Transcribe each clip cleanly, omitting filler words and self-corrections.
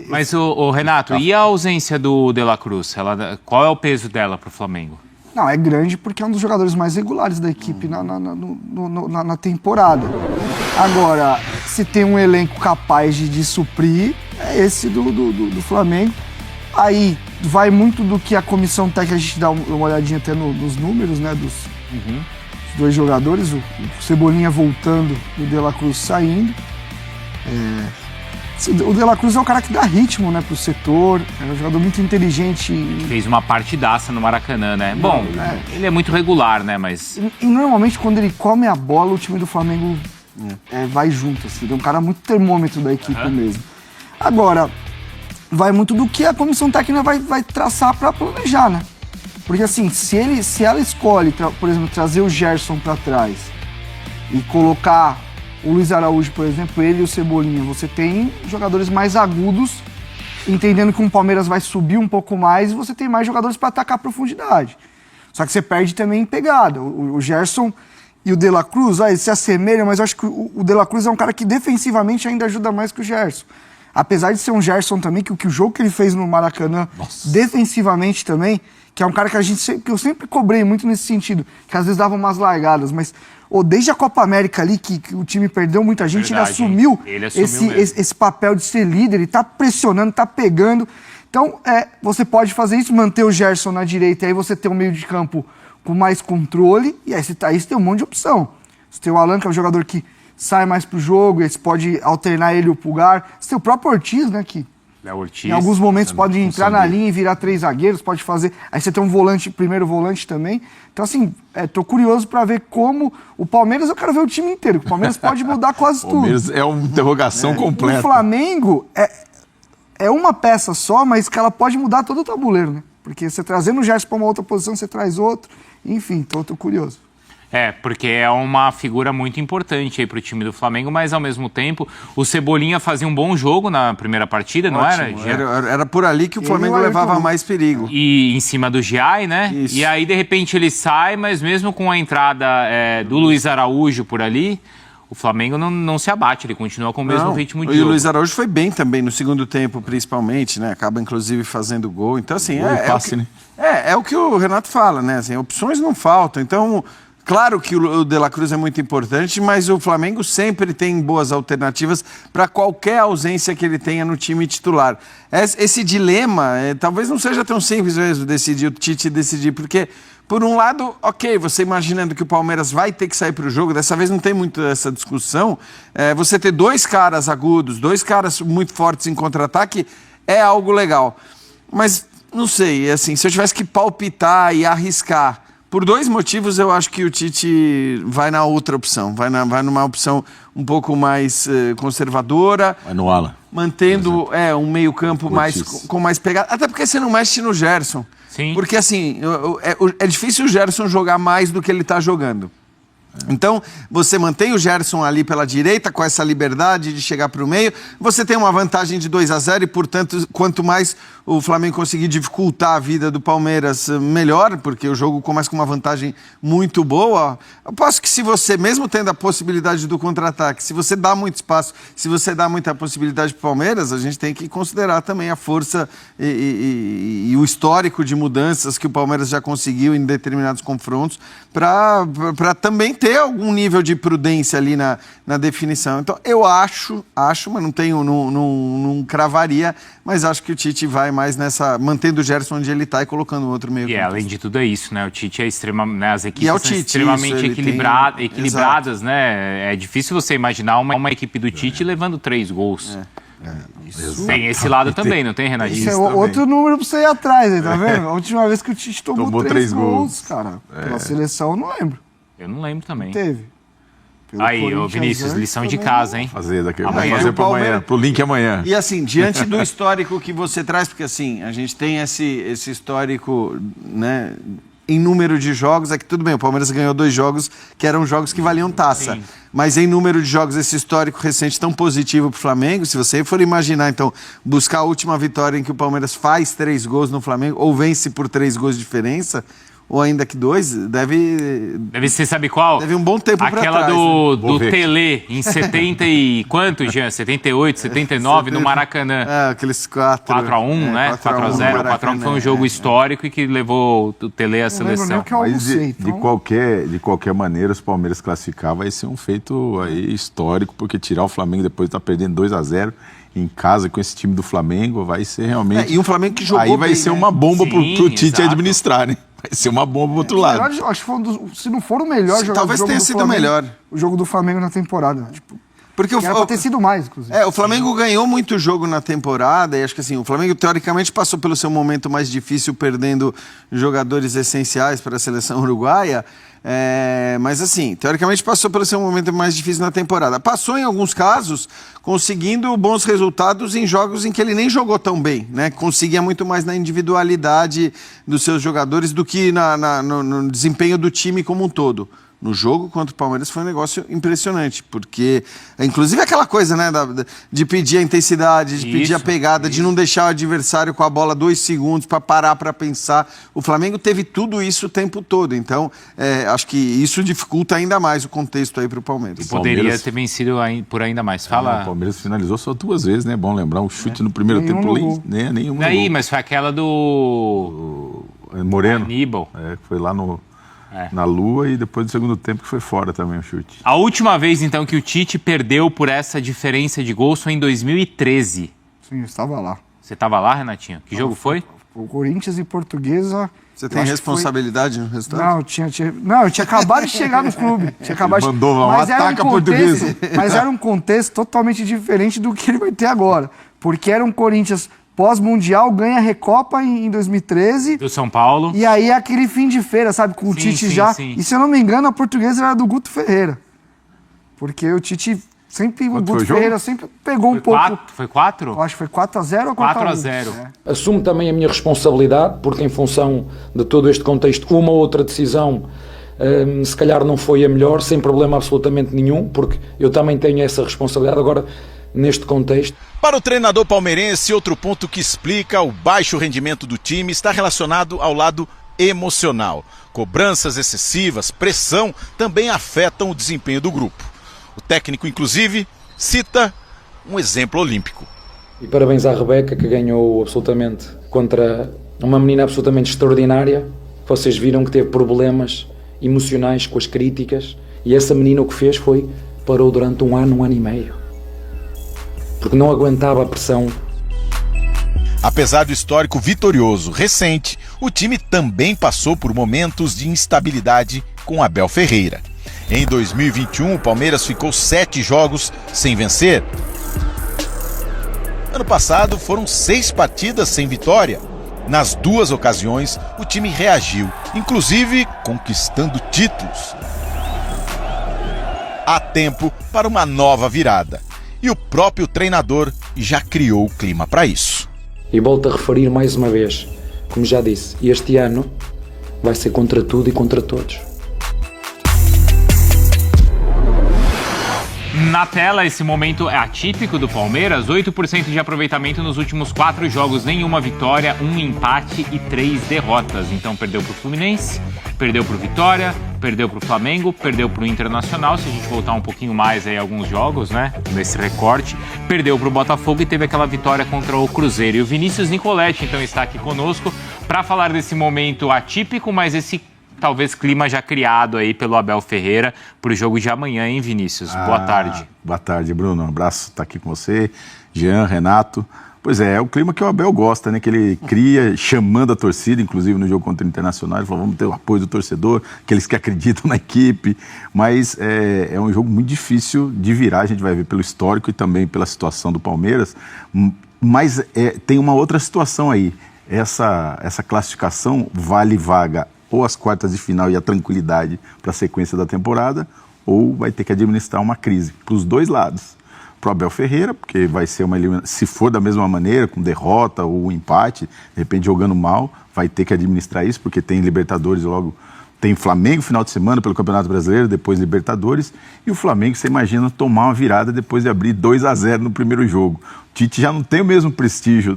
Mas, o Renato, e a ausência do De La Cruz? Qual é o peso dela para o Flamengo? Não, é grande porque é um dos jogadores mais regulares da equipe na temporada. Agora, se tem um elenco capaz de suprir, é esse do Flamengo. Aí vai muito do que a comissão técnica, a gente dá uma olhadinha até nos números, né, dos dois jogadores, o Cebolinha voltando e o De La Cruz saindo. O De La Cruz é um cara que dá ritmo, né, pro setor, é um jogador muito inteligente. Fez uma partidaça no Maracanã, né? Bom, ele é muito regular, né, mas... E normalmente quando ele come a bola, o time do Flamengo vai junto, assim, é um cara muito termômetro da equipe mesmo. Agora, vai muito do que a comissão técnica vai traçar para planejar, né? Porque assim, se ela escolhe, por exemplo, trazer o Gerson para trás e colocar o Luiz Araújo, por exemplo, ele e o Cebolinha, você tem jogadores mais agudos, entendendo que o Palmeiras vai subir um pouco mais e você tem mais jogadores para atacar a profundidade. Só que você perde também em pegada. O Gerson e o De La Cruz, eles se assemelham, mas eu acho que o De La Cruz é um cara que defensivamente ainda ajuda mais que o Gerson. Apesar de ser um Gerson também, que o jogo que ele fez no Maracanã, defensivamente também, que é um cara que eu sempre cobrei muito nesse sentido, que às vezes dava umas largadas, mas desde a Copa América ali, que o time perdeu muita gente, ele assumiu esse papel de ser líder, ele tá pressionando, tá pegando. Então, você pode fazer isso, manter o Gerson na direita, e aí você tem um meio de campo com mais controle, e aí você tem um monte de opção. Você tem o Alan, que é um jogador que sai mais pro jogo, e aí você pode alternar ele e o Pulgar. Você tem o próprio Ortiz, né, que Ortiz, em alguns momentos pode entrar na linha e virar 3 zagueiros, pode fazer. Aí você tem um volante, primeiro volante também. Então, assim, tô curioso para ver como o Palmeiras, eu quero ver o time inteiro. O Palmeiras pode mudar quase tudo. O Palmeiras é uma interrogação completa. O Flamengo é uma peça só, mas que ela pode mudar todo o tabuleiro, né? Porque você trazendo o Gerson para uma outra posição, você traz outro. Enfim, tô curioso. Porque é uma figura muito importante aí pro time do Flamengo, mas ao mesmo tempo o Cebolinha fazia um bom jogo na primeira partida, não era? Era por ali que o Flamengo levava mais perigo. E em cima do Giai, né? Isso. E aí, de repente, ele sai, mas mesmo com a entrada do Luiz Araújo por ali, o Flamengo não se abate, ele continua com o mesmo ritmo de jogo. E o Luiz Araújo foi bem também no segundo tempo, principalmente, né? Acaba, inclusive, fazendo gol. Então, assim, é o que o Renato fala, né? Assim, opções não faltam. Então, claro que o De La Cruz é muito importante, mas o Flamengo sempre tem boas alternativas para qualquer ausência que ele tenha no time titular. Esse dilema talvez não seja tão simples mesmo o Tite decidir, porque, por um lado, ok, você imaginando que o Palmeiras vai ter que sair para o jogo, dessa vez não tem muito essa discussão, você ter 2 caras agudos, 2 caras muito fortes em contra-ataque, é algo legal. Mas, não sei, assim, se eu tivesse que palpitar e arriscar, por 2 motivos, eu acho que o Tite vai na outra opção. Vai numa opção um pouco mais conservadora. Vai no ala. Mantendo um meio-campo com mais pegada. Até porque você não mexe no Gerson. Sim. Porque, assim, é difícil o Gerson jogar mais do que ele está jogando. Então, você mantém o Gerson ali pela direita, com essa liberdade de chegar para o meio. Você tem uma vantagem de 2-0 e, portanto, quanto mais o Flamengo conseguir dificultar a vida do Palmeiras, melhor, porque o jogo começa com uma vantagem muito boa. Eu posso que, se você, mesmo tendo a possibilidade do contra-ataque, se você dá muito espaço, se você dá muita possibilidade para o Palmeiras, a gente tem que considerar também a força e o histórico de mudanças que o Palmeiras já conseguiu em determinados confrontos para também ter algum nível de prudência ali na definição. Então, eu acho, mas não cravaria, mas acho que o Tite vai mais nessa, mantendo o Gerson onde ele está e colocando outro meio. E além de tudo é isso, né? O Tite é extremamente, as equipes são extremamente equilibradas, né? É difícil você imaginar uma equipe do Tite levando 3 gols. Tem esse lado também, não tem, Renato? Isso é outro número pra você ir atrás, aí, tá vendo? A última vez que o Tite tomou 3 gols, cara, pela seleção, eu não lembro. Eu não lembro também. Teve. Aí, ô Vinícius, lição de casa, hein? Fazer daqui amanhã. Vamos fazer para amanhã, pro link amanhã. E assim, diante do histórico que você traz, porque assim, a gente tem esse histórico, né, em número de jogos, é que tudo bem, o Palmeiras ganhou 2 jogos que eram jogos que valiam taça. Sim. Mas em número de jogos, esse histórico recente tão positivo pro Flamengo, se você for imaginar, então, buscar a última vitória em que o Palmeiras faz 3 gols no Flamengo, ou vence por 3 gols de diferença, ou ainda que 2, Deve ser, sabe qual? Deve um bom tempo pra trás. Aquela do ver. Tele, em 70 e quanto, Jean? 78, 79, no Maracanã. Aqueles 4. 4x1, né? 4x0. 4x1 foi um jogo histórico e que levou o Tele à seleção. Mas de qualquer maneira, os Palmeiras classificar vai ser um feito aí histórico, porque tirar o Flamengo depois de estar perdendo 2x0 em casa com esse time do Flamengo vai ser realmente... E um Flamengo que jogou aí vai bem, ser né? uma bomba pro Tite exato. administrar, né? Vai ser uma bomba pro outro lado. Acho que foi se não for o melhor jogador Talvez do jogo tenha do sido Flamengo, melhor. o jogo do Flamengo na temporada. Tipo, Porque era pra ter sido mais, inclusive. o Flamengo ganhou muito jogo na temporada e acho que assim, o Flamengo teoricamente passou pelo seu momento mais difícil perdendo jogadores essenciais para a seleção uruguaia, mas assim, teoricamente passou pelo seu momento mais difícil na temporada. Passou em alguns casos conseguindo bons resultados em jogos em que ele nem jogou tão bem, né? Conseguia muito mais na individualidade dos seus jogadores do que no desempenho do time como um todo. No jogo contra o Palmeiras foi um negócio impressionante, porque, inclusive aquela coisa, né, de pedir a intensidade, de pedir a pegada, de não deixar o adversário com a bola 2 segundos para parar para pensar. O Flamengo teve tudo isso o tempo todo, então acho que isso dificulta ainda mais o contexto aí para o Palmeiras. Poderia ter vencido por ainda mais. Fala. O Palmeiras finalizou só 2 vezes, né? Bom lembrar, um chute no primeiro tempo, nenhum. Daí, mas foi aquela do Moreno. Aníbal. Que foi lá na Lua e depois do segundo tempo que foi fora também o chute. A última vez, então, que o Tite perdeu por essa diferença de gols foi em 2013. Sim, eu estava lá. Você estava lá, Renatinho? Que jogo foi? O Corinthians e Portuguesa. Você tem responsabilidade no resultado? Não, eu tinha acabado de chegar no clube. Mandou lá, ataca a Portuguesa. Mas era um contexto totalmente diferente do que ele vai ter agora. Porque era um Corinthians pós-mundial, ganha a Recopa em 2013. Do São Paulo. E aí aquele fim de feira, sabe? Com o Tite já. Sim. E se eu não me engano, a Portuguesa era do Guto Ferreira. Porque o Tite sempre... O Guto Ferreira sempre pegou um pouco... Foi 4? Eu acho que foi 4x0 ou 4x0. Assumo também a minha responsabilidade, porque em função de todo este contexto, uma ou outra decisão se calhar não foi a melhor, sem problema absolutamente nenhum, porque eu também tenho essa responsabilidade. Agora, neste contexto... Para o treinador palmeirense, outro ponto que explica o baixo rendimento do time está relacionado ao lado emocional. Cobranças excessivas, pressão também afetam o desempenho do grupo. O técnico, inclusive, cita um exemplo olímpico. E parabéns à Rebeca, que ganhou absolutamente contra uma menina absolutamente extraordinária. Vocês viram que teve problemas emocionais com as críticas, e essa menina o que fez foi parou durante um ano e meio. Porque não aguentava a pressão. Apesar do histórico vitorioso recente, o time também passou por momentos de instabilidade com Abel Ferreira. Em 2021, o Palmeiras ficou 7 jogos sem vencer. Ano passado, foram 6 partidas sem vitória. Nas 2 ocasiões, o time reagiu, inclusive conquistando títulos. Há tempo para uma nova virada. E o próprio treinador já criou o clima para isso. E volto a referir mais uma vez, como já disse, este ano vai ser contra tudo e contra todos. Na tela, esse momento é atípico do Palmeiras, 8% de aproveitamento nos últimos 4 jogos, nenhuma vitória, 1 empate e 3 derrotas. Então perdeu para o Fluminense, perdeu para o Vitória, perdeu para o Flamengo, perdeu para o Internacional, se a gente voltar um pouquinho mais aí alguns jogos, né, nesse recorte, perdeu para o Botafogo e teve aquela vitória contra o Cruzeiro. E o Vinícius Nicoletti, então, está aqui conosco para falar desse momento atípico, mas esse talvez clima já criado aí pelo Abel Ferreira para o jogo de amanhã, hein, Vinícius? Boa tarde. Boa tarde, Bruno. Um abraço, estar aqui com você, Jean, Renato. Pois é o clima que o Abel gosta, né? Que ele cria, chamando a torcida, inclusive no jogo contra o Internacional, ele falou, vamos ter o apoio do torcedor, aqueles que acreditam na equipe, mas é um jogo muito difícil de virar, a gente vai ver pelo histórico e também pela situação do Palmeiras, mas tem uma outra situação aí, essa classificação vale vaga ou as quartas de final e a tranquilidade para a sequência da temporada, ou vai ter que administrar uma crise para os dois lados. Para o Abel Ferreira, porque vai ser uma eliminação, se for da mesma maneira, com derrota ou empate, de repente jogando mal, vai ter que administrar isso, porque tem Libertadores logo, tem Flamengo final de semana pelo Campeonato Brasileiro, depois Libertadores, e o Flamengo, você imagina, tomar uma virada depois de abrir 2-0 no primeiro jogo. O Tite já não tem o mesmo prestígio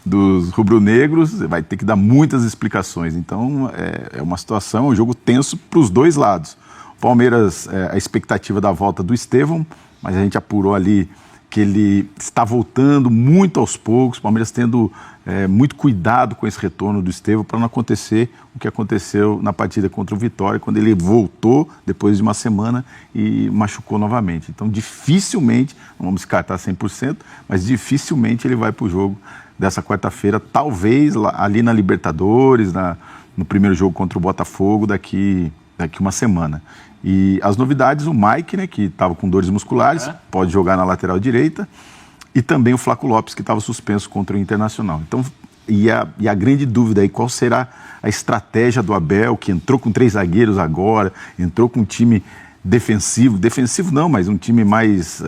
dos rubro-negros, vai ter que dar muitas explicações. Então, é uma situação, um jogo tenso para os dois lados. O Palmeiras, a expectativa da volta do Estevão, mas a gente apurou ali que ele está voltando muito aos poucos, o Palmeiras tendo muito cuidado com esse retorno do Estevão para não acontecer o que aconteceu na partida contra o Vitória, quando ele voltou depois de uma semana e machucou novamente. Então, dificilmente, não vamos descartar 100%, mas dificilmente ele vai para o jogo dessa quarta-feira, talvez ali na Libertadores, no primeiro jogo contra o Botafogo, daqui uma semana. E as novidades, o Mike, né, que estava com dores musculares, pode jogar na lateral direita, e também o Flaco Lopes, que estava suspenso contra o Internacional. Então, e a grande dúvida aí, qual será a estratégia do Abel, que entrou com 3 zagueiros agora, entrou com um time defensivo não, mas um time mais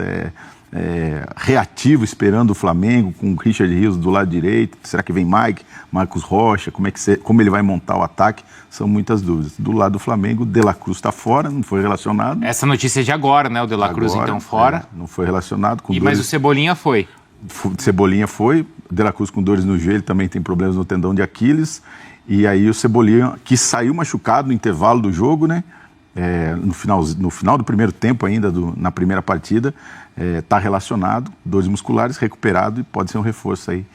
reativo, esperando o Flamengo, com o Richard Rios do lado direito. Será que vem Mike, Marcos Rocha, como ele vai montar o ataque? São muitas dúvidas. Do lado do Flamengo, De La Cruz está fora, não foi relacionado. Essa notícia é de agora, né? O De La Cruz então fora. Não foi relacionado. Mas o Cebolinha foi. Cebolinha foi, De La Cruz com dores no joelho, também tem problemas no tendão de Aquiles. E aí o Cebolinha, que saiu machucado no intervalo do jogo, né? No final do primeiro tempo ainda, na primeira partida, está relacionado, dores musculares, recuperado, e pode ser um reforço aí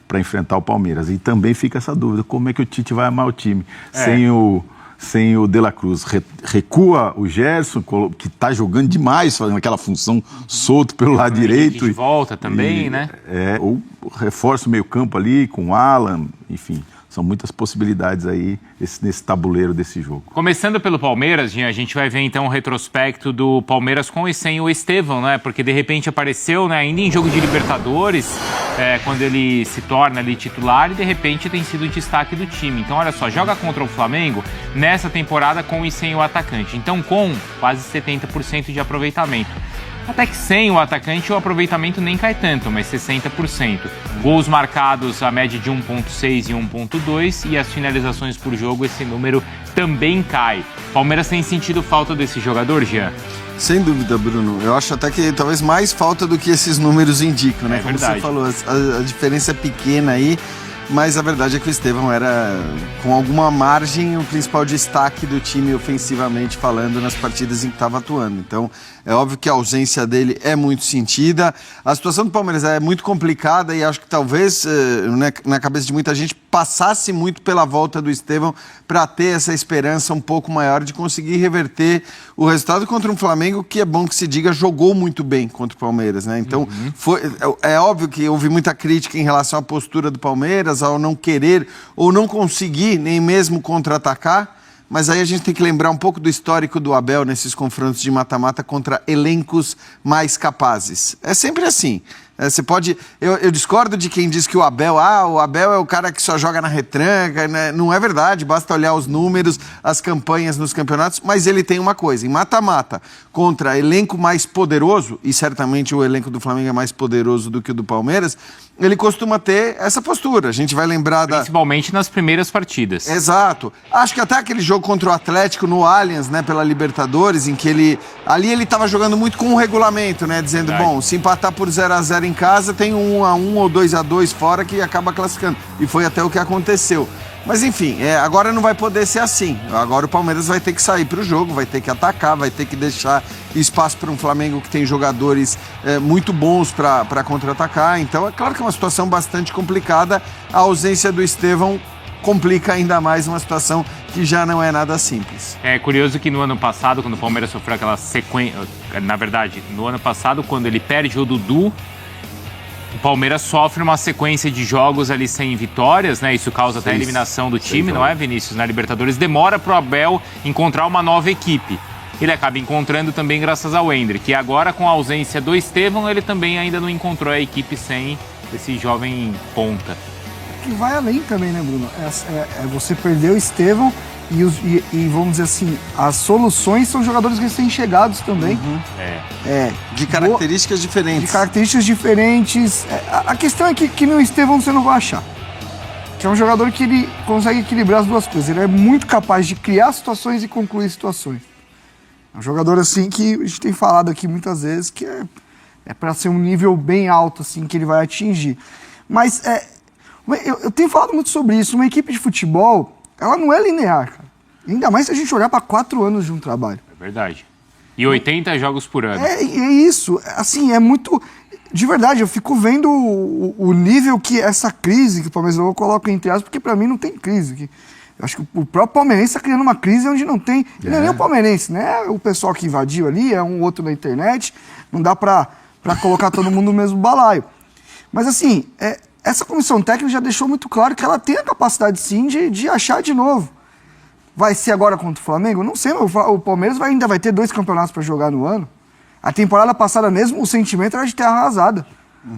para enfrentar o Palmeiras. E também fica essa dúvida, como é que o Tite vai amar o time sem o De La Cruz? Recua o Gerson, que está jogando demais, fazendo aquela função solto pelo lado direito. De volta também, né? Ou reforça o meio campo ali com o Alan, enfim. São muitas possibilidades aí nesse tabuleiro desse jogo. Começando pelo Palmeiras, a gente vai ver então um retrospecto do Palmeiras com e sem o Estevão, né? Porque de repente apareceu, né, ainda em jogo de Libertadores, quando ele se torna ali titular, e de repente tem sido o destaque do time. Então olha só, joga contra o Flamengo nessa temporada com e sem o atacante. Então com quase 70% de aproveitamento. Até que sem o atacante o aproveitamento nem cai tanto, mas 60%. Gols marcados a média de 1.6 e 1.2, e as finalizações por jogo, esse número também cai. Palmeiras tem sentido falta desse jogador, Jean? Sem dúvida, Bruno. Eu acho até que talvez mais falta do que esses números indicam, né? Como você falou, a diferença é pequena aí. Mas a verdade é que o Estevão era, com alguma margem, o principal destaque do time ofensivamente falando nas partidas em que estava atuando. Então, é óbvio que a ausência dele é muito sentida. A situação do Palmeiras é muito complicada e acho que talvez, na cabeça de muita gente, passasse muito pela volta do Estevão para ter essa esperança um pouco maior de conseguir reverter o resultado contra um Flamengo que, é bom que se diga, jogou muito bem contra o Palmeiras, né? Então, é óbvio que houve muita crítica em relação à postura do Palmeiras, ao não querer ou não conseguir nem mesmo contra-atacar, mas aí a gente tem que lembrar um pouco do histórico do Abel nesses confrontos de mata-mata contra elencos mais capazes. É sempre assim. Você pode... Eu discordo de quem diz que o Abel é o cara que só joga na retranca, né? Não é verdade, basta olhar os números, as campanhas nos campeonatos, mas ele tem uma coisa, em mata-mata, contra elenco mais poderoso, e certamente o elenco do Flamengo é mais poderoso do que o do Palmeiras, ele costuma ter essa postura. A gente vai lembrar principalmente nas primeiras partidas. Exato. Acho que até aquele jogo contra o Atlético no Allianz, né, pela Libertadores, em que ele estava jogando muito com o regulamento, né, dizendo, bom, se empatar por 0-0 em casa, tem 1-1 ou 2-2 fora que acaba classificando. E foi até o que aconteceu. Mas enfim, agora não vai poder ser assim. Agora o Palmeiras vai ter que sair para o jogo, vai ter que atacar, vai ter que deixar espaço para um Flamengo que tem jogadores muito bons para contra-atacar. Então é claro que é uma situação bastante complicada. A ausência do Estevão complica ainda mais uma situação que já não é nada simples. É curioso que no ano passado, quando o Palmeiras sofreu aquela sequência... Na verdade, no ano passado, quando ele perde o Dudu, o Palmeiras sofre uma sequência de jogos ali sem vitórias, né? Isso causa até a eliminação do time, não é, Vinícius? Na Libertadores demora para o Abel encontrar uma nova equipe. Ele acaba encontrando também graças ao Endrick. E agora, com a ausência do Estevão, ele também ainda não encontrou a equipe sem esse jovem ponta. Que vai além também, né, Bruno? Você perdeu o Estevão e vamos dizer assim, as soluções são jogadores recém-chegados também. De características diferentes. De características diferentes. A questão é que no Estevão você não vai achar. Que é um jogador que ele consegue equilibrar as duas coisas. Ele é muito capaz de criar situações e concluir situações. É um jogador assim que a gente tem falado aqui muitas vezes que é para ser um nível bem alto assim que ele vai atingir. Mas Eu tenho falado muito sobre isso. Uma equipe de futebol, ela não é linear, cara. Ainda mais se a gente olhar para 4 anos de um trabalho. É verdade. E 80 jogos por ano. É isso. Assim, é muito... De verdade, eu fico vendo o nível que essa crise que o Palmeiras, eu coloco entre aspas, porque para mim não tem crise. Eu acho que o próprio palmeirense está criando uma crise onde não tem... Não é nem o palmeirense, né? O pessoal que invadiu ali, é um outro na internet. Não dá para colocar todo mundo no mesmo balaio. Mas assim, essa comissão técnica já deixou muito claro que ela tem a capacidade sim de achar de novo. Vai ser agora contra o Flamengo? Não sei, mas o Palmeiras ainda vai ter 2 campeonatos para jogar no ano. A temporada passada mesmo, o sentimento era de ter arrasada.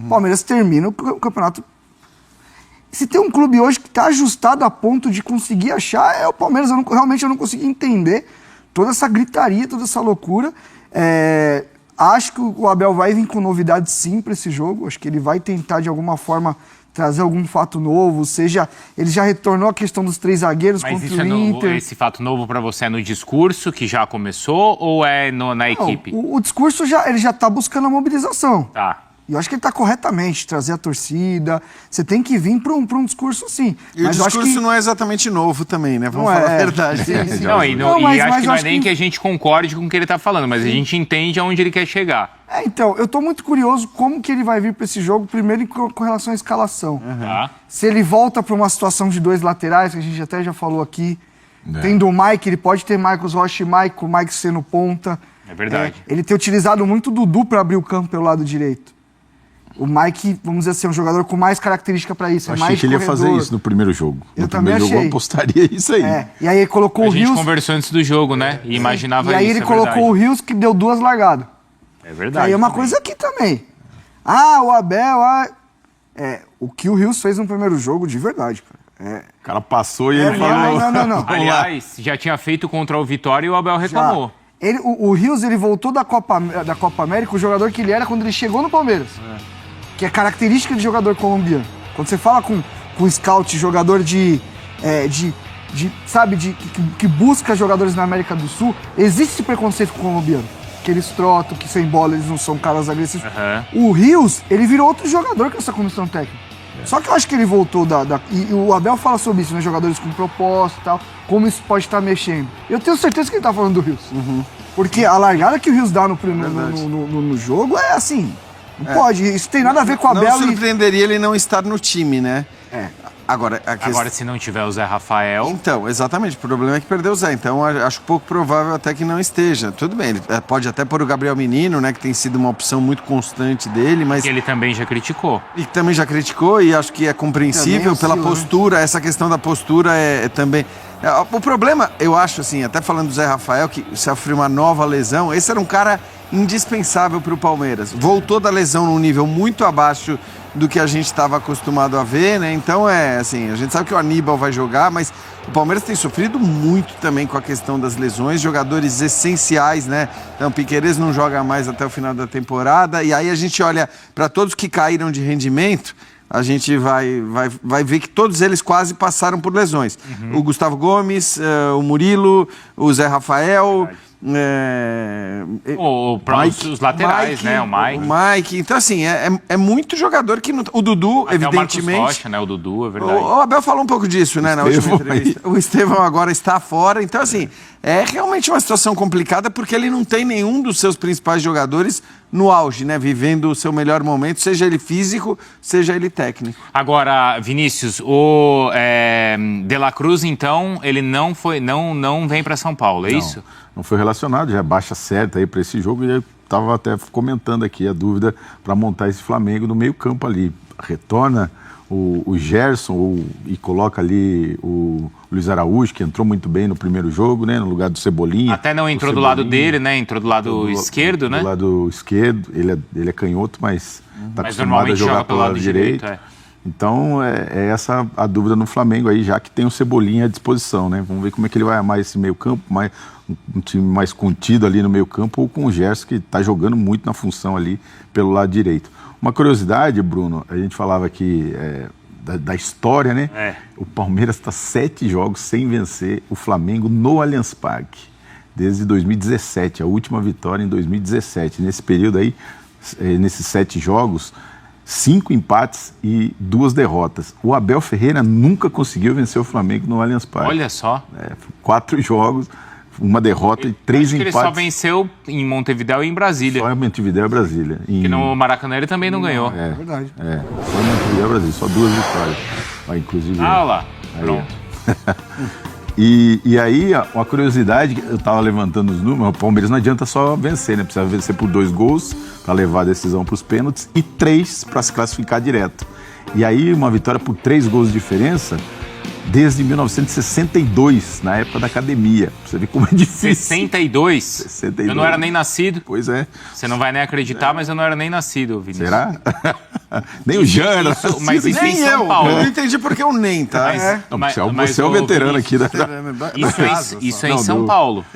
O Palmeiras termina o campeonato. Se tem um clube hoje que está ajustado a ponto de conseguir achar, é o Palmeiras. Realmente eu não consegui entender toda essa gritaria, toda essa loucura. Acho que o Abel vai vir com novidades sim para esse jogo. Acho que ele vai tentar de alguma forma trazer algum fato novo, seja, ele já retornou a questão dos 3 zagueiros contra o Inter. Esse fato novo para você é no discurso que já começou ou é na equipe? O discurso ele já está buscando a mobilização. Tá. E eu acho que ele está corretamente, trazer a torcida. Você tem que vir para um discurso, sim. E mas o discurso não é exatamente novo também, né? Vamos falar a verdade. Sim. Acho que não é nem que a gente concorde com o que ele está falando, mas a gente entende aonde ele quer chegar. Então, eu estou muito curioso como que ele vai vir para esse jogo, primeiro com relação à escalação. Se ele volta para uma situação de 2 laterais, que a gente até já falou aqui, tendo o Mike, ele pode ter Marcos Rocha e Mike, o Mike sendo ponta. É verdade. Ele ter utilizado muito o Dudu para abrir o campo pelo lado direito. O Mike, vamos dizer assim, é um jogador com mais característica para isso. Achei que ele ia fazer isso no primeiro jogo. Eu também achei. Eu apostaria isso aí. E aí ele colocou o Rios... A gente conversou antes do jogo, né? E imaginava isso, E aí ele colocou o Rios, que deu 2 largadas. É verdade. Aí é uma coisa aqui também. O Abel... o que o Rios fez no primeiro jogo, de verdade, cara. O cara passou e ele falou... Não. Aliás, já tinha feito contra o Vitória e o Abel reclamou. O Rios, ele voltou da Copa América, o jogador que ele era quando ele chegou no Palmeiras. Que é característica de jogador colombiano. Quando você fala com scout, jogador que busca jogadores na América do Sul, existe esse preconceito com o colombiano. Que eles trotam, que sem bola eles não são caras agressivos. O Rios, ele virou outro jogador com essa comissão técnica. Só que eu acho que ele voltou e o Abel fala sobre isso, né? Jogadores com propósito e tal, como isso pode estar mexendo. Eu tenho certeza que ele tá falando do Rios. Porque a largada que o Rios dá no jogo é assim... Não pode, isso tem nada a ver com o Abel. Não surpreenderia ele não estar no time, né? Agora, se não tiver o Zé Rafael... Então, exatamente, o problema é que perdeu o Zé, então acho pouco provável até que não esteja. Tudo bem, ele pode até pôr o Gabriel Menino, né, que tem sido uma opção muito constante dele, mas... Que ele também já criticou. E acho que é compreensível pela postura, né? Essa questão da postura também... O problema, eu acho assim, até falando do Zé Rafael, que sofreu uma nova lesão, esse era um cara indispensável para o Palmeiras. Voltou da lesão num nível muito abaixo do que a gente estava acostumado a ver, né? Então assim, a gente sabe que o Aníbal vai jogar, mas o Palmeiras tem sofrido muito também com a questão das lesões, jogadores essenciais, né? Então, o Piquerez não joga mais até o final da temporada, e aí a gente olha para todos que caíram de rendimento, a gente vai ver que todos eles quase passaram por lesões. O Gustavo Gomes, o Murilo, o Zé Rafael... os laterais, né? O Mike. Então, assim, é muito jogador que... O Dudu, até evidentemente... O Marcos Rocha, né? O Dudu, é verdade. O Abel falou um pouco disso, né? Na última entrevista. O Estevão agora está fora. Então, assim, é realmente uma situação complicada porque ele não tem nenhum dos seus principais jogadores no auge, né? Vivendo o seu melhor momento, seja ele físico, seja ele técnico. Agora, Vinícius, o De La Cruz, então, ele não vem para São Paulo, é isso? Não foi relacionado, já é baixa certa aí para esse jogo, e eu estava até comentando aqui a dúvida para montar esse Flamengo no meio campo ali. Retorna o Gerson e coloca ali o Luiz Araújo, que entrou muito bem no primeiro jogo, né, no lugar do Cebolinha. Até não entrou do lado dele, né? Entrou do lado esquerdo, né? Do lado esquerdo, ele é canhoto, mas está acostumado a jogar pelo lado direito. Então, essa a dúvida no Flamengo aí, já que tem o Cebolinha à disposição, né? Vamos ver como é que ele vai amar esse meio campo, um time mais contido ali no meio campo, ou com o Gerson, que está jogando muito na função ali pelo lado direito. Uma curiosidade, Bruno, a gente falava aqui da história, né? O Palmeiras está 7 jogos sem vencer o Flamengo no Allianz Parque, desde 2017, a última vitória em 2017. Nesse período aí, nesses 7 jogos... 5 empates e 2 derrotas. O Abel Ferreira nunca conseguiu vencer o Flamengo no Allianz Parque. Olha só. 4 jogos, uma derrota e 3 empates. Ele só venceu em Montevidéu e em Brasília. Só em Montevidéu e Brasília. Porque no Maracanã ele também não ganhou. É verdade. Só em Montevidéu e Brasília, só 2 vitórias. Inclusive. Ah, lá. Pronto. E aí, uma curiosidade, eu estava levantando os números, o Palmeiras não adianta só vencer, né? Precisa vencer por 2 gols para levar a decisão para os pênaltis e 3 para se classificar direto. E aí, uma vitória por 3 gols de diferença desde 1962, na época da academia. Você vê como é difícil. 62? 62. Eu não era nem nascido. Pois é. Você não vai nem acreditar, mas eu não era nem nascido, Vinícius. Será? Nem o Jean era nascido. Mas isso Nem em São eu. Paulo. Eu não entendi porque eu nem, tá? Você é o veterano aqui da... Isso é em São Paulo.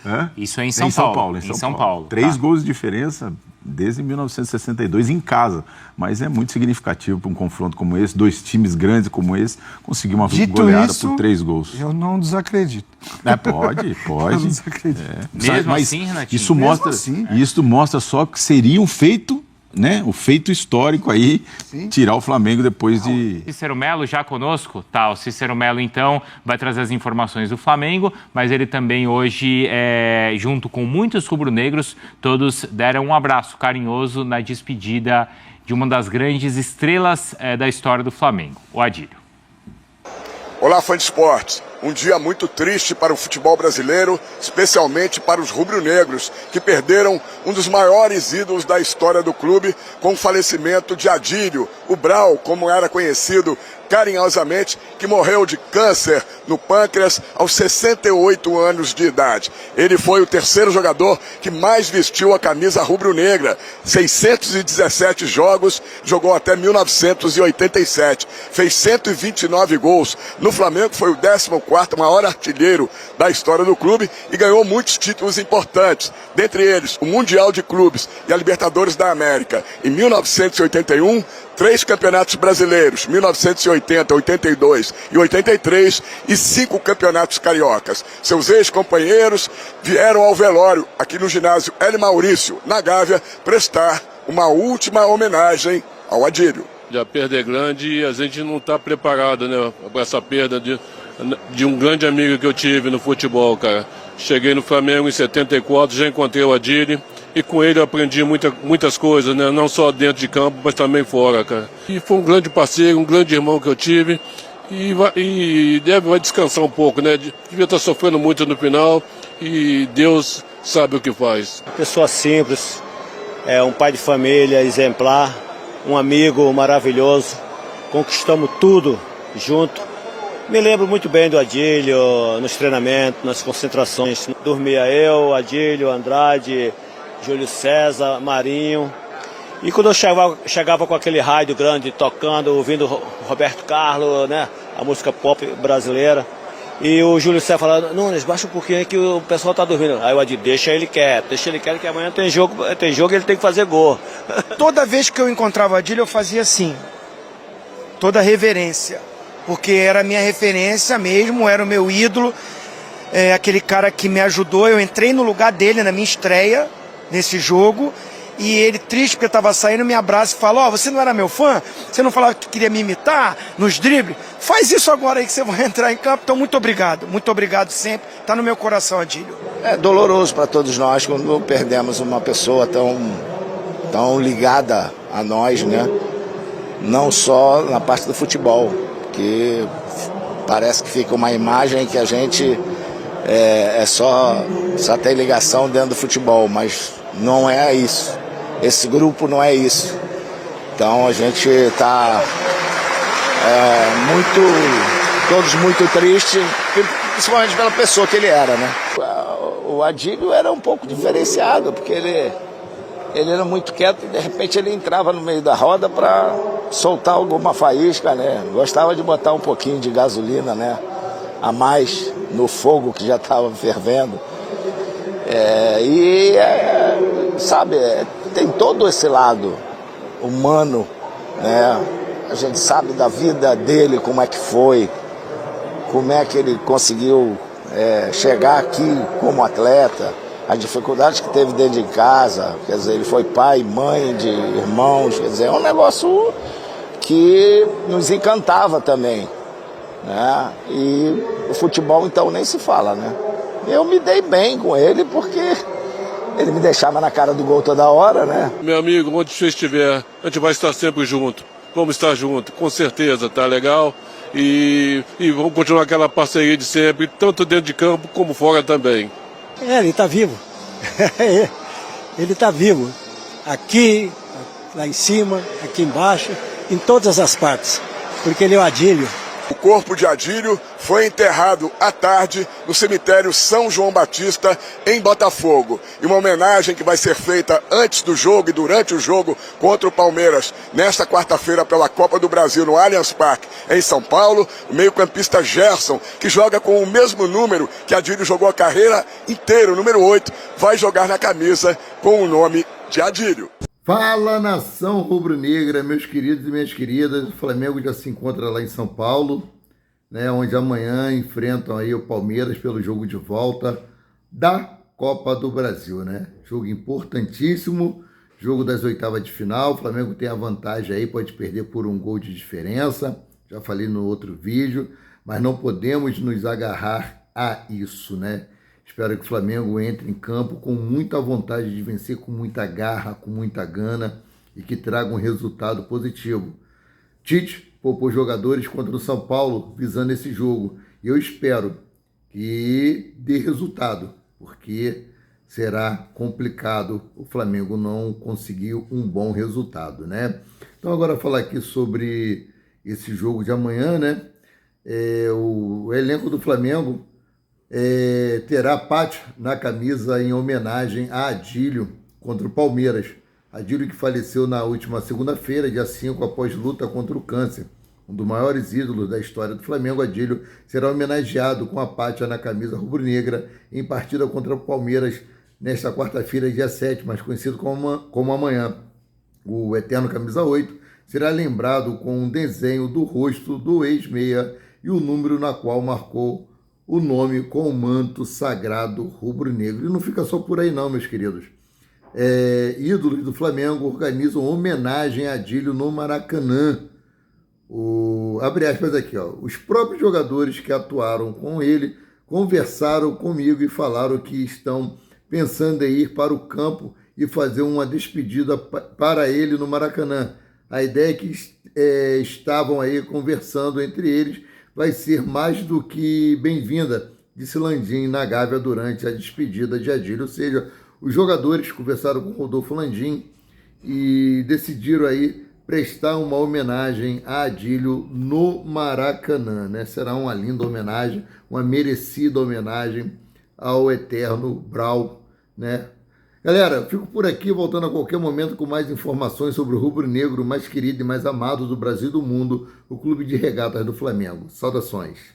Hã? Isso é em São Paulo. Em São Paulo. 3 gols de diferença desde 1962 em casa. Mas é muito significativo para um confronto como esse, 2 times grandes como esse, conseguir uma goleada por 3 gols. Eu não desacredito. Pode. Eu não desacredito. Mesmo Mas assim, Renatinho? Isso mostra só que seria um feito, né? O feito histórico aí, tirar o Flamengo depois de... Cícero Melo já conosco? Tá, o Cícero Melo, então, vai trazer as informações do Flamengo, mas ele também hoje, junto com muitos rubro-negros, todos deram um abraço carinhoso na despedida de uma das grandes estrelas da história do Flamengo, o Adílio. Olá, fã de esportes. Um dia muito triste para o futebol brasileiro, especialmente para os rubro-negros, que perderam um dos maiores ídolos da história do clube com o falecimento de Adílio, o Brau, como era conhecido carinhosamente, que morreu de câncer no pâncreas aos 68 anos de idade. Ele foi o 3º jogador que mais vestiu a camisa rubro-negra, 617 jogos, jogou até 1987, fez 129 gols. No Flamengo foi o 14º maior artilheiro da história do clube e ganhou muitos títulos importantes, dentre eles o Mundial de Clubes e a Libertadores da América. Em 1981, 3 campeonatos brasileiros, 1980, 82 e 83, e 5 campeonatos cariocas. Seus ex-companheiros vieram ao velório aqui no ginásio Hélio Maurício, na Gávea, prestar uma última homenagem ao Adílio. A perda é grande e a gente não está preparado, né, para essa perda de um grande amigo que eu tive no futebol, cara. Cheguei no Flamengo em 74, já encontrei o Adílio. E com ele eu aprendi muitas coisas, né? Não só dentro de campo, mas também fora, cara. E foi um grande parceiro, um grande irmão que eu tive. E vai descansar um pouco, né? Devia estar sofrendo muito no final e Deus sabe o que faz. Pessoa simples, um pai de família exemplar, um amigo maravilhoso. Conquistamos tudo junto. Me lembro muito bem do Adílio nos treinamentos, nas concentrações. Dormia eu, Adílio, Andrade, Júlio César, Marinho. E quando eu chegava com aquele rádio grande tocando, ouvindo Roberto Carlos, né, a música pop brasileira, e o Júlio César falando: Nunes, baixa um pouquinho aí que o pessoal tá dormindo. Aí eu disse: deixa ele quieto que amanhã tem jogo e ele tem que fazer gol. Toda vez que eu encontrava o Adílio eu fazia assim, toda reverência, porque era a minha referência mesmo, era o meu ídolo, aquele cara que me ajudou. Eu entrei no lugar dele na minha estreia nesse jogo, e ele, triste porque estava saindo, me abraça e fala: você não era meu fã? Você não falava que queria me imitar nos dribles? Faz isso agora aí que você vai entrar em campo. Então muito obrigado sempre, tá no meu coração, Adílio. É doloroso para todos nós quando perdemos uma pessoa tão ligada a nós, né? Não só na parte do futebol, que parece que fica uma imagem que a gente só tem ligação dentro do futebol, mas não é isso. Esse grupo não é isso. Então a gente está todos muito tristes, principalmente pela pessoa que ele era, né? O Adílio era um pouco diferenciado, porque ele era muito quieto e de repente ele entrava no meio da roda para soltar alguma faísca, né? Gostava de botar um pouquinho de gasolina, né, a mais no fogo que já estava fervendo. Sabe, tem todo esse lado humano, né? A gente sabe da vida dele, como é que foi, como é que ele conseguiu chegar aqui como atleta, as dificuldades que teve dentro de casa, quer dizer, ele foi pai, mãe de irmãos, quer dizer, é um negócio que nos encantava também, né? E o futebol, então, nem se fala, né? Eu me dei bem com ele porque ele me deixava na cara do gol toda hora, né? Meu amigo, onde você estiver, a gente vai estar sempre junto. Vamos estar junto, com certeza, tá legal? E vamos continuar aquela parceria de sempre, tanto dentro de campo como fora também. Ele está vivo. Ele está vivo. Aqui, lá em cima, aqui embaixo, em todas as partes. Porque ele é o Adílio. O corpo de Adílio foi enterrado à tarde no cemitério São João Batista, em Botafogo. E uma homenagem que vai ser feita antes do jogo e durante o jogo contra o Palmeiras, nesta quarta-feira pela Copa do Brasil, no Allianz Parque, em São Paulo. O meio-campista Gerson, que joga com o mesmo número que Adílio jogou a carreira inteira, o número 8, vai jogar na camisa com o nome de Adílio. Fala, nação rubro-negra, meus queridos e minhas queridas. O Flamengo já se encontra lá em São Paulo, né, onde amanhã enfrentam aí o Palmeiras pelo jogo de volta da Copa do Brasil, né? Jogo importantíssimo, jogo das oitavas de final. O Flamengo tem a vantagem aí, pode perder por um gol de diferença. Já falei no outro vídeo, mas não podemos nos agarrar a isso, né? Espero que o Flamengo entre em campo com muita vontade de vencer, com muita garra, com muita gana e que traga um resultado positivo. Tite poupou jogadores contra o São Paulo visando esse jogo. E eu espero que dê resultado, porque será complicado o Flamengo não conseguir um bom resultado, né? Então agora falar aqui sobre esse jogo de amanhã, né? O elenco do Flamengo terá pátio na camisa em homenagem a Adílio contra o Palmeiras. Adílio que faleceu na última segunda-feira, dia 5, após luta contra o câncer. Um dos maiores ídolos da história do Flamengo, Adílio será homenageado com a pátio na camisa rubro-negra em partida contra o Palmeiras nesta quarta-feira, dia 7, mais conhecido como amanhã. O eterno camisa 8 será lembrado com um desenho do rosto do ex-meia e o número na qual marcou o nome com o manto sagrado rubro-negro. E não fica só por aí não, meus queridos. Ídolos do Flamengo organizam homenagem a Adílio no Maracanã. Abre aspas aqui, ó. Os próprios jogadores que atuaram com ele conversaram comigo e falaram que estão pensando em ir para o campo e fazer uma despedida para ele no Maracanã. A ideia é que estavam aí conversando entre eles vai ser mais do que bem-vinda, disse Landim na Gávea durante a despedida de Adílio. Ou seja, os jogadores conversaram com Rodolfo Landim e decidiram aí prestar uma homenagem a Adílio no Maracanã, né? Será uma linda homenagem, uma merecida homenagem ao eterno Brau, né? Galera, fico por aqui, voltando a qualquer momento com mais informações sobre o rubro-negro mais querido e mais amado do Brasil e do mundo, o Clube de Regatas do Flamengo. Saudações!